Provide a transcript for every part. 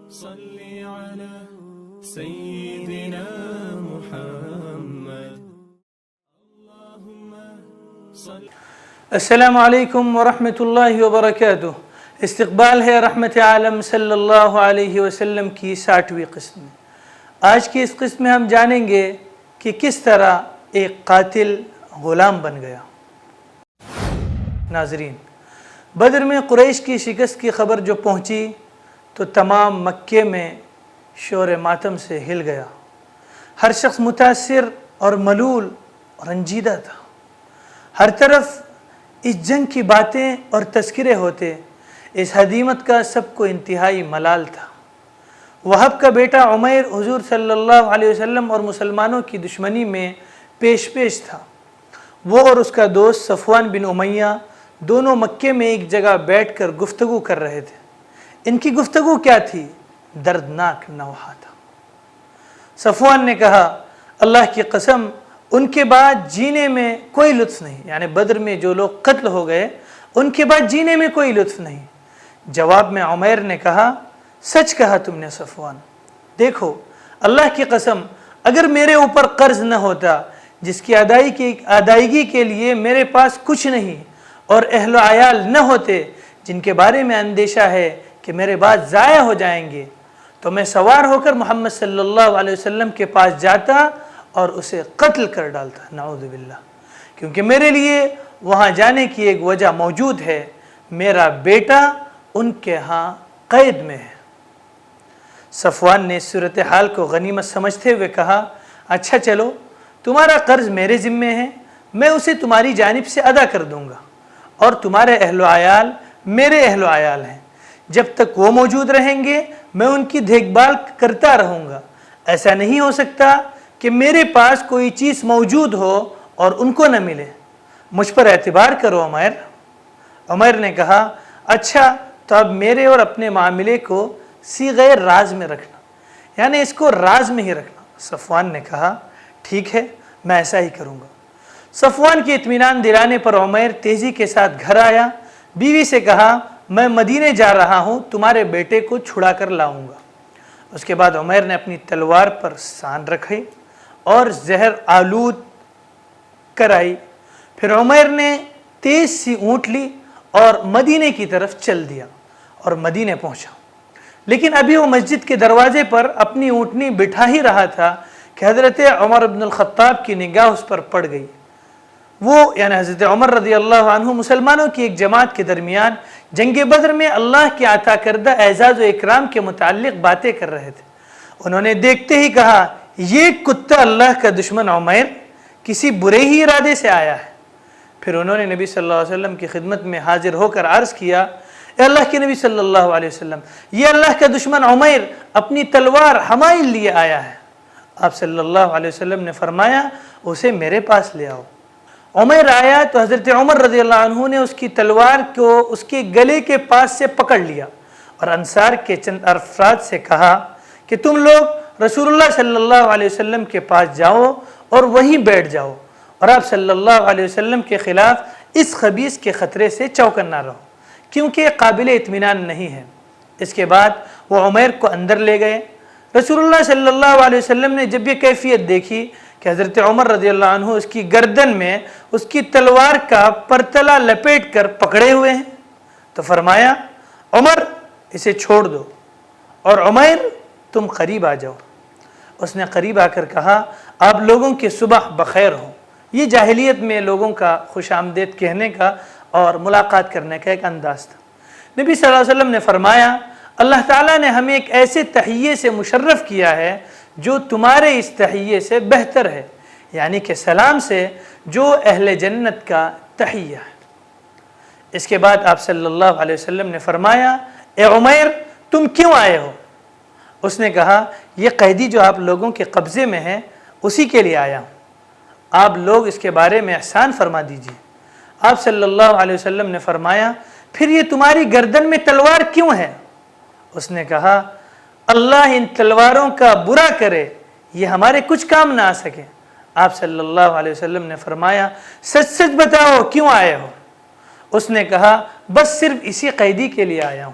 صل على سيدنا محمد اللهم صل. السلام علیکم ورحمۃ اللہ وبرکاتہ. استقبال ہے رحمت عالم صلی اللہ علیہ وسلم کی 60ویں قسط میں. آج کی اس قسط میں ہم جانیں گے کہ کس طرح ایک قاتل غلام بن گیا. ناظرین، بدر میں قریش کی شکست کی خبر جو پہنچی تو تمام مکے میں شور ماتم سے ہل گیا. ہر شخص متاثر اور ملول اور رنجیدہ تھا. ہر طرف اس جنگ کی باتیں اور تذکرے ہوتے. اس ہزیمت کا سب کو انتہائی ملال تھا. وہب کا بیٹا عمیر حضور صلی اللہ علیہ وسلم اور مسلمانوں کی دشمنی میں پیش تھا. وہ اور اس کا دوست صفوان بن امیہ دونوں مکے میں ایک جگہ بیٹھ کر گفتگو کر رہے تھے. ان کی گفتگو کیا تھی؟ دردناک نوحہ تھا. صفوان نے کہا، اللہ کی قسم ان کے بعد جینے میں کوئی لطف نہیں. یعنی بدر میں جو لوگ قتل ہو گئے ان کے بعد جینے میں کوئی لطف نہیں. جواب میں عمیر نے کہا، سچ کہا تم نے صفوان. دیکھو اللہ کی قسم اگر میرے اوپر قرض نہ ہوتا جس کی ادائیگی کے لیے میرے پاس کچھ نہیں، اور اہل و عیال نہ ہوتے جن کے بارے میں اندیشہ ہے کہ میرے بعد ضائع ہو جائیں گے، تو میں سوار ہو کر محمد صلی اللہ علیہ وسلم کے پاس جاتا اور اسے قتل کر ڈالتا. نعوذ باللہ. کیونکہ میرے لیے وہاں جانے کی ایک وجہ موجود ہے. میرا بیٹا ان کے ہاں قید میں ہے. صفوان نے صورتحال کو غنیمت سمجھتے ہوئے کہا، اچھا چلو تمہارا قرض میرے ذمے ہے، میں اسے تمہاری جانب سے ادا کر دوں گا، اور تمہارے اہل و عیال میرے اہل و عیال ہیں. جب تک وہ موجود رہیں گے میں ان کی دیکھ بھال کرتا رہوں گا. ایسا نہیں ہو سکتا کہ میرے پاس کوئی چیز موجود ہو اور ان کو نہ ملے. مجھ پر اعتبار کرو عمیر. عمیر نے کہا، اچھا تو اب میرے اور اپنے معاملے کو صیغہ راز میں رکھنا، یعنی اس کو راز میں ہی رکھنا. صفوان نے کہا، ٹھیک ہے میں ایسا ہی کروں گا. صفوان کے اطمینان دلانے پر عمیر تیزی کے ساتھ گھر آیا. بیوی سے کہا، میں مدینے جا رہا ہوں، تمہارے بیٹے کو چھڑا کر لاؤں گا. اس کے بعد عمیر نے اپنی تلوار پر سان رکھی اور زہر آلود کرائی. پھر عمیر نے تیز سی اونٹ لی اور مدینے کی طرف چل دیا اور مدینے پہنچا. لیکن ابھی وہ مسجد کے دروازے پر اپنی اونٹنی بٹھا ہی رہا تھا کہ حضرت عمر بن الخطاب کی نگاہ اس پر پڑ گئی. وہ یعنی حضرت عمر رضی اللہ عنہ مسلمانوں کی ایک جماعت کے درمیان جنگ بدر میں اللہ کے عطا کردہ اعزاز و اکرام کے متعلق باتیں کر رہے تھے. انہوں نے دیکھتے ہی کہا، یہ کتا اللہ کا دشمن عمیر کسی برے ہی ارادے سے آیا ہے. پھر انہوں نے نبی صلی اللہ علیہ وسلم کی خدمت میں حاضر ہو کر عرض کیا، اے اللہ کے نبی صلی اللہ علیہ وسلم، یہ اللہ کا دشمن عمیر اپنی تلوار ہمارے لیے آیا ہے. آپ صلی اللہ علیہ وسلم نے فرمایا، اسے میرے پاس لے آؤ. عمیر آیا تو حضرت عمر رضی اللہ عنہ نے اس کی تلوار کو اس کے گلے کے پاس سے پکڑ لیا اور انصار کے چند افراد سے کہا کہ تم لوگ رسول اللہ صلی اللہ علیہ وسلم کے پاس جاؤ اور وہیں بیٹھ جاؤ، اور آپ صلی اللہ علیہ وسلم کے خلاف اس خبیث کے خطرے سے چوکنا رہو، کیونکہ یہ قابل اطمینان نہیں ہے. اس کے بعد وہ عمیر کو اندر لے گئے. رسول اللہ صلی اللہ علیہ وسلم نے جب یہ کیفیت دیکھی کہ حضرت عمر رضی اللہ عنہ اس کی گردن میں اس کی تلوار کا پرتلا لپیٹ کر پکڑے ہوئے ہیں تو فرمایا، عمر اسے چھوڑ دو، اور عمیر تم قریب آ جاؤ. اس نے قریب آ کر کہا، آپ لوگوں کی صبح بخیر ہو. یہ جاہلیت میں لوگوں کا خوش آمدید کہنے کا اور ملاقات کرنے کا ایک انداز تھا. نبی صلی اللہ علیہ وسلم نے فرمایا، اللہ تعالیٰ نے ہمیں ایک ایسے تحیے سے مشرف کیا ہے جو تمہارے اس تحیے سے بہتر ہے، یعنی کہ سلام سے جو اہل جنت کا تحیہ ہے. اس کے بعد آپ صلی اللہ علیہ وسلم نے فرمایا، اے عمیر تم کیوں آئے ہو؟ اس نے کہا، یہ قیدی جو آپ لوگوں کے قبضے میں ہے اسی کے لیے آیا ہوں، آپ لوگ اس کے بارے میں احسان فرما دیجیے. آپ صلی اللہ علیہ وسلم نے فرمایا، پھر یہ تمہاری گردن میں تلوار کیوں ہے؟ اس نے کہا، اللہ ان تلواروں کا برا کرے، یہ ہمارے کچھ کام نہ آ سکے. آپ صلی اللہ علیہ وسلم نے فرمایا، سچ سچ بتاؤ کیوں آئے ہو؟ اس نے کہا، بس صرف اسی قیدی کے لیے آیا ہوں.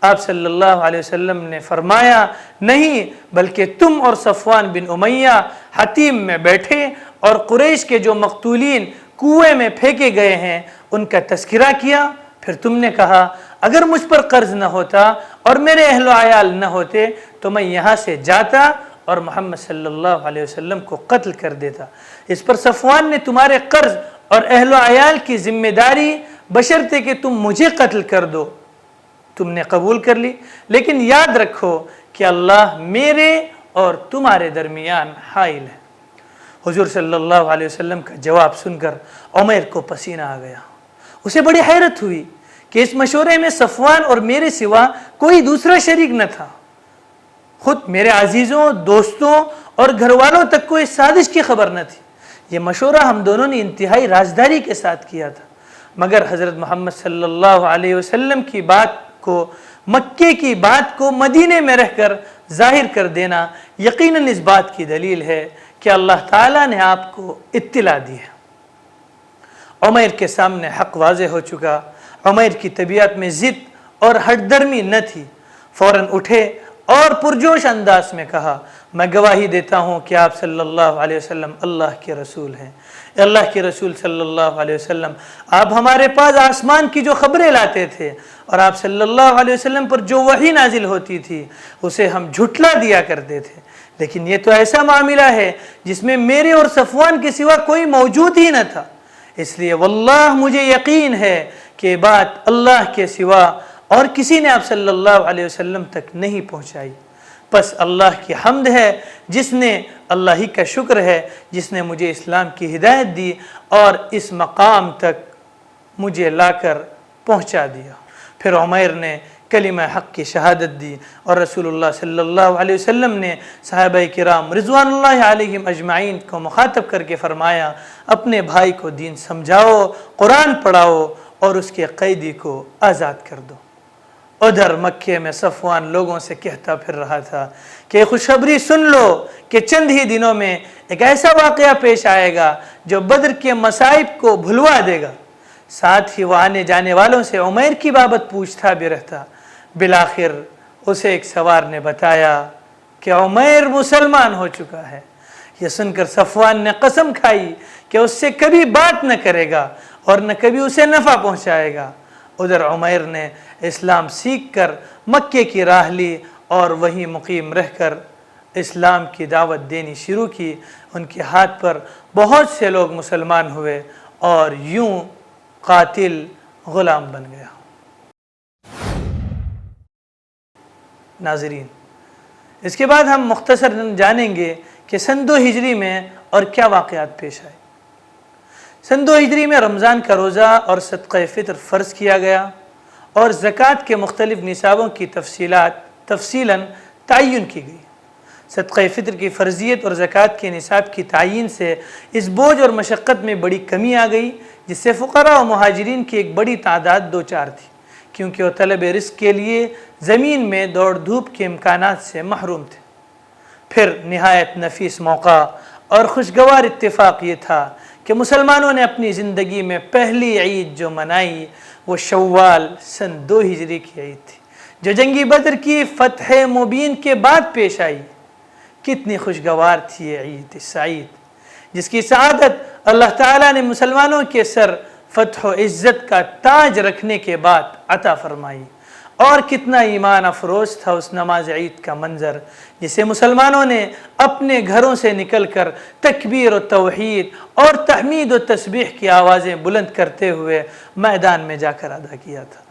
آپ صلی اللہ علیہ وسلم نے فرمایا نہیں، بلکہ تم اور صفوان بن امیہ حتیم میں بیٹھے اور قریش کے جو مقتولین کنویں میں پھینکے گئے ہیں ان کا تذکرہ کیا، پھر تم نے کہا اگر مجھ پر قرض نہ ہوتا اور میرے اہل و عیال نہ ہوتے تو میں یہاں سے جاتا اور محمد صلی اللہ علیہ وسلم کو قتل کر دیتا۔ اس پر صفوان نے تمہارے قرض اور اہل و عیال کی ذمہ داری بشرطے کہ تم مجھے قتل کر دو تم نے قبول کر لی، لیکن یاد رکھو کہ اللہ میرے اور تمہارے درمیان حائل ہے۔ حضور صلی اللہ علیہ وسلم کا جواب سن کر عمیر کو پسینہ آ گیا۔ اسے بڑی حیرت ہوئی کہ اس مشورے میں صفوان اور میرے سوا کوئی دوسرا شریک نہ تھا۔ خود میرے عزیزوں، دوستوں اور گھر والوں تک کو اس سازش کی خبر نہ تھی۔ یہ مشورہ ہم دونوں نے انتہائی رازداری کے ساتھ کیا تھا، مگر حضرت محمد صلی اللہ علیہ وسلم کی بات کو، مکے کی بات کو مدینے میں رہ کر ظاہر کر دینا یقیناً اس بات کی دلیل ہے کہ اللہ تعالیٰ نے آپ کو اطلاع دی ہے۔ عمیر کے سامنے حق واضح ہو چکا۔ عمیر کی طبیعت میں ضد اور ہٹ درمی نہ تھی، فوراً اٹھے اور پرجوش انداز میں کہا میں گواہی دیتا ہوں کہ آپ صلی اللہ علیہ وسلم اللہ کے رسول ہیں۔ اللہ کے رسول صلی اللہ علیہ وسلم، آپ ہمارے پاس آسمان کی جو خبریں لاتے تھے اور آپ صلی اللہ علیہ وسلم پر جو وحی نازل ہوتی تھی اسے ہم جھٹلا دیا کرتے تھے، لیکن یہ تو ایسا معاملہ ہے جس میں میرے اور صفوان کے سوا کوئی موجود ہی نہ تھا، اس لیے واللہ مجھے یقین ہے کہ بات اللہ کے سوا اور کسی نے آپ صلی اللہ علیہ وسلم تک نہیں پہنچائی۔ بس اللہ کی حمد ہے جس نے، اللہ ہی کا شکر ہے جس نے مجھے اسلام کی ہدایت دی اور اس مقام تک مجھے لا کر پہنچا دیا۔ پھر عمیر نے کلمہ حق کی شہادت دی اور رسول اللہ صلی اللہ علیہ وسلم نے صحابہ کرام رضوان اللہ علیہم اجمعین کو مخاطب کر کے فرمایا اپنے بھائی کو دین سمجھاؤ، قرآن پڑھاؤ اور اس کے قیدی کو آزاد کر دو۔ ادھر مکے میں صفوان لوگوں سے کہتا پھر رہا تھا کہ خوشخبری سن لو کہ چند ہی دنوں میں ایک ایسا واقعہ پیش آئے گا جو بدر کے مصائب کو بھلوا دے گا۔ ساتھ ہی وہ آنے جانے والوں سے عمیر کی بابت پوچھتا بھی رہتا۔ بالآخر اسے ایک سوار نے بتایا کہ عمیر مسلمان ہو چکا ہے۔ یہ سن کر صفوان نے قسم کھائی کہ اس سے کبھی بات نہ کرے گا اور نہ کبھی اسے نفع پہنچائے گا۔ ادھر عمیر نے اسلام سیکھ کر مکے کی راہ لی اور وہیں مقیم رہ کر اسلام کی دعوت دینی شروع کی۔ ان کے ہاتھ پر بہت سے لوگ مسلمان ہوئے اور یوں قاتل غلام بن گیا۔ ناظرین، اس کے بعد ہم مختصر جانیں گے کہ سن 2 ہجری میں اور کیا واقعات پیش آئے۔ سن 2 ہجری میں رمضان کا روزہ اور صدقہ فطر فرض کیا گیا اور زکوٰۃ کے مختلف نصابوں کی تفصیلاً تعین کی گئی۔ صدقہ فطر کی فرضیت اور زکوٰۃ کے نصاب کی تعین سے اس بوجھ اور مشقت میں بڑی کمی آ گئی جس سے فقراء و مہاجرین کی ایک بڑی تعداد دوچار تھی، کیونکہ وہ طلب رزق کے لیے زمین میں دوڑ دھوپ کے امکانات سے محروم تھے۔ پھر نہایت نفیس موقع اور خوشگوار اتفاق یہ تھا کہ مسلمانوں نے اپنی زندگی میں پہلی عید جو منائی وہ شوال سن 2 ہجری کی عید تھی، جو جنگی بدر کی فتح مبین کے بعد پیش آئی۔ کتنی خوشگوار تھی یہ عید سعید، جس کی سعادت اللہ تعالیٰ نے مسلمانوں کے سر فتح و عزت کا تاج رکھنے کے بعد عطا فرمائی۔ اور کتنا ایمان افروز تھا اس نماز عید کا منظر جسے مسلمانوں نے اپنے گھروں سے نکل کر تکبیر و توحید اور تحمید و تسبیح کی آوازیں بلند کرتے ہوئے میدان میں جا کر ادا کیا تھا۔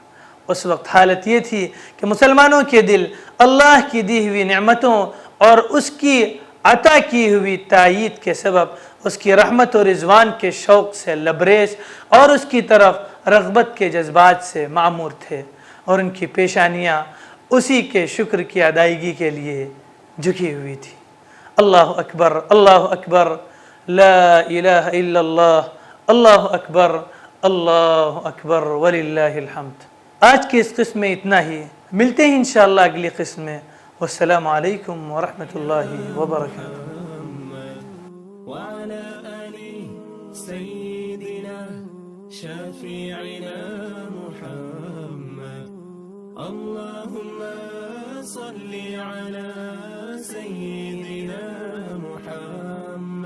اس وقت حالت یہ تھی کہ مسلمانوں کے دل اللہ کی دی ہوئی نعمتوں اور اس کی عطا کی ہوئی تائید کے سبب اس کی رحمت و رضوان کے شوق سے لبریز اور اس کی طرف رغبت کے جذبات سے معمور تھے، اور ان کی پیشانیاں اسی کے شکر کی ادائیگی کے لیے جھکی ہوئی تھی۔ اللہ اکبر، اللہ اکبر، لا الہ الا اللہ، اللہ اکبر، اللہ اکبر وللہ الحمد۔ آج کی اس قسم میں اتنا ہی، ملتے ہیں انشاءاللہ اگلی قسم میں۔ والسلام علیکم ورحمۃ اللہ وبرکاتہ۔ وعلى آل سيدنا شفيعنا محمد اللهم صل على